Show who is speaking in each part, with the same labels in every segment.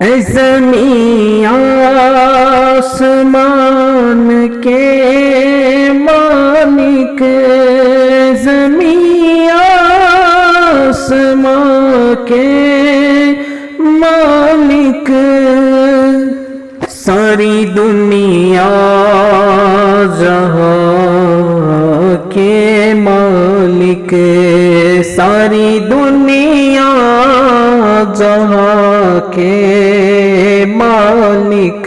Speaker 1: اے زمین آسمان کے مالک، زمین آسمان کے مالک، ساری دنیا جہاں کے مالک، ساری دنیا جہاں کے مالک،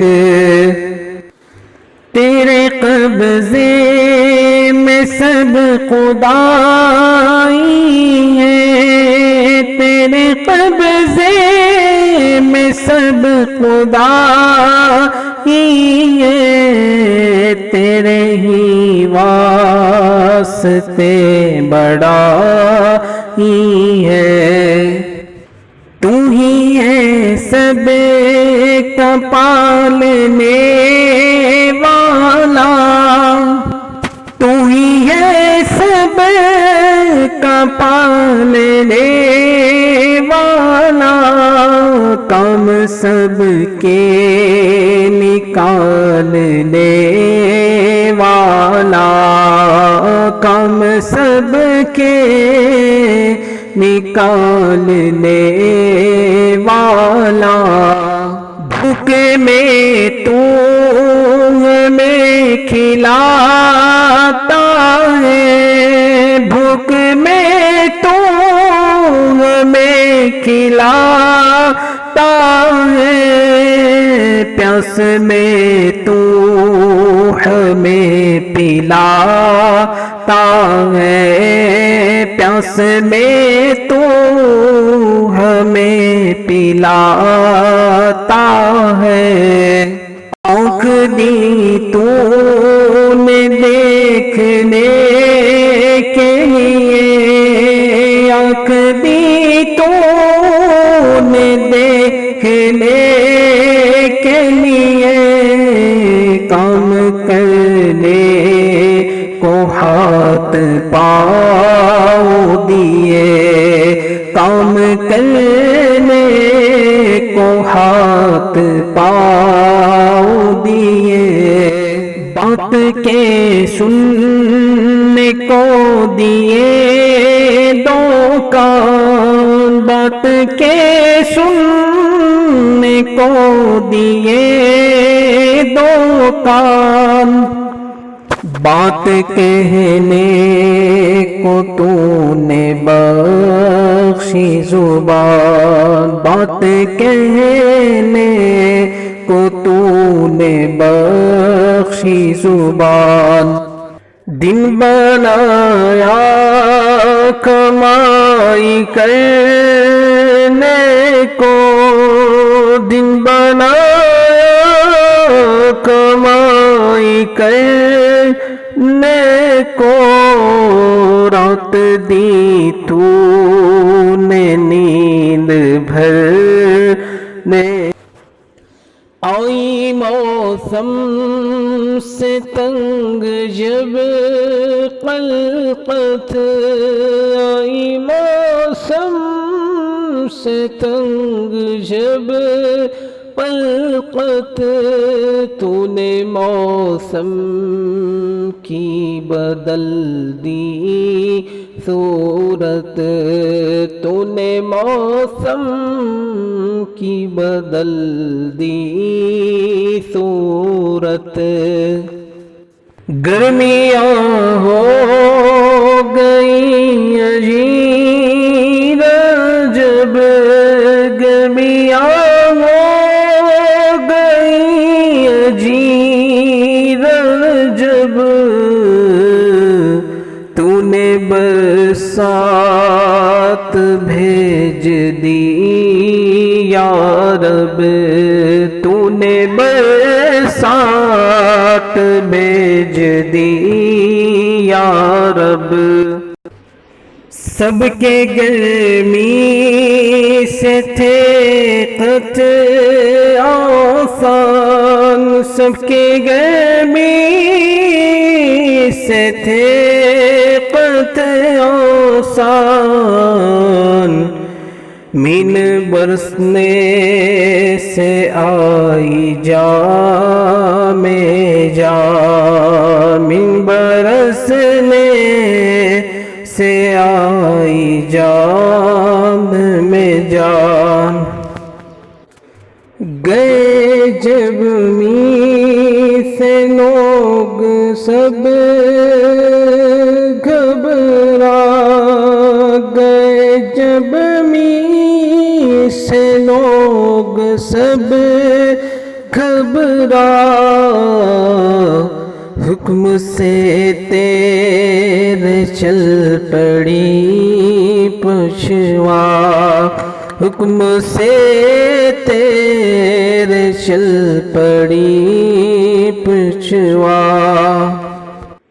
Speaker 1: تیرے قبضے میں سب خدائی ہے، تیرے قبضے میں سب خدائی ہے، تیرے ہی واسطے بڑا ہی ہے، تو ہی ہے سب کا پالنے والا، تو ہی ہے سب کا پالنے والا، کام سب کے نکالنے والا، کام سب کے نکالنے والا، بھوک میں تو ہمیں کھلاتا ہے، بھوک میں تو ہمیں کھلاتا ہے، پیاس میں تو ہمیں پلاتا ہے، پیاس میں تو ہمیں پلاتا ہے، آنکھ دی تو نے دیکھنے کے لیے، آنکھ دی تو نے دیکھنے کے لیے، کام کرنے کو ہاتھ پاؤں دیے، کام کرنے کو ہاتھ پاؤں دیے، بات کے سننے کو دیے دو کان، بات کے سننے کو دیے دو کان، بات کہنے کو تو نے بخشی زبان، بات کہنے کو تو نے بخشی زبان، دن بنایا کمائی کرنے کو، دن بنایا کمائی کرنے کو، رات دی تو نے نیند بھرنے، آئی موسم سے تنگ جب خلقت، آئی موسم سے تنگ جب خلقت، تو نے موسم کی بدل دی صورت، تو نے موسم کی بدل دی صورت، گرمیاں ہو گئی عجیب جب، گرمیاں ہو گئی عجیب جب، تو نے برسات بھیج دی یا رب، تو نے برسات بھیج دی یا رب، سب کے گرمی سے تھے قطع آسان، سب کے گرمی سے تھے قطع آسان، مین برسنے سے آئی جا میں جا، مین برسنے سے آئی جان میں جان، گئے جب می سے لوگ سب گھبرا، گئے جب می سے لوگ سب گھبرا، حکم سے تیرے چل پڑی پشوا، حکم سے تیرے چل پڑی پشوا،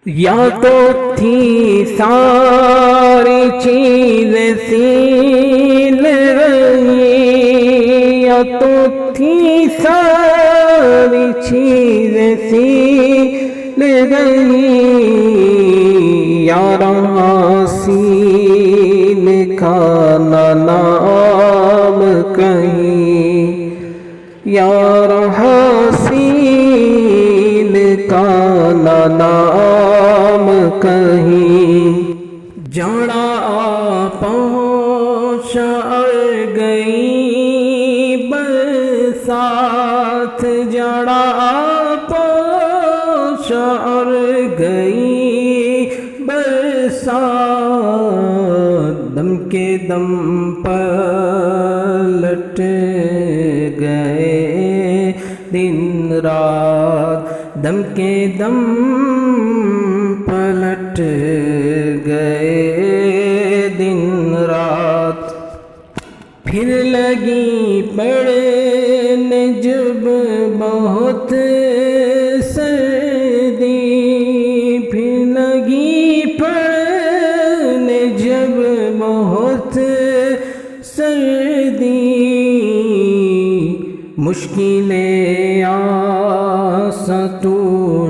Speaker 1: یا تو تھی ساری چیزیں سیل رہی، یا تو تھی ساری چیزیں سیل رہی، یاراں سیل کا نام کہیں، یاراں حسین کا نام کہیں، جڑا پہنچا گئی برسات، جڑا پہنچا گئی برسات، دم کے دم پلٹ گئے دن رات، دم کے دم پلٹ گئے دن رات، پھر لگی پڑنے جب بہت سردی، پھر لگی پڑنے جب بہت سردی، مشکلیں آساں تو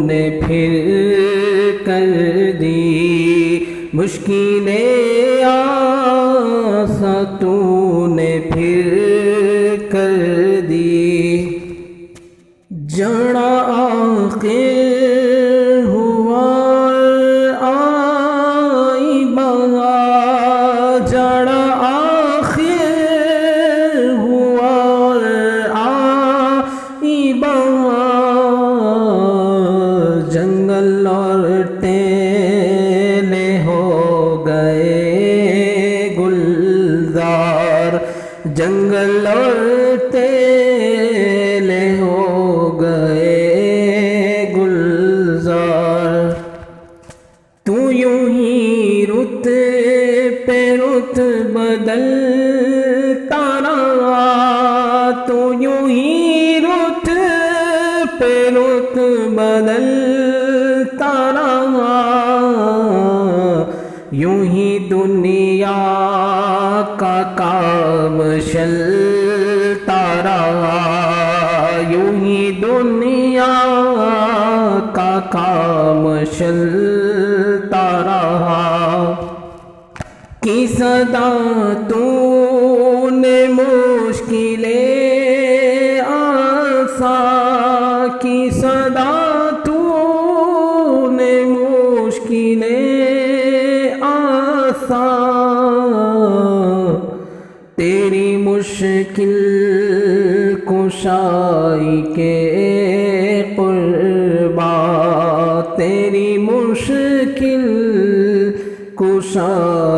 Speaker 1: نے پھر کر دی، مشکلیں آساں تو نے پھر کر دی، جڑا آخر ہوا آئی بہار، جڑا آخر ہوا آئی بہار، جنگل اور ٹیلے ہو گئے گلزار، جنگل اور ٹیلے ہو گئے گلزار، تو یوں ہی رت پہ رت بدلتا رہا، تو یوں ہی رت پہ رت بدلتا رہا، یوں ہی دنیا کا کام چلتا رہا، یوں ہی دنیا کا کام چلتا رہا، کی صدا تو نے مشکلیں آساں، کی صدا تو نے مشکلیں آساں، تیری مشکل کشائی کے قرباں، تیری مشکل کشائی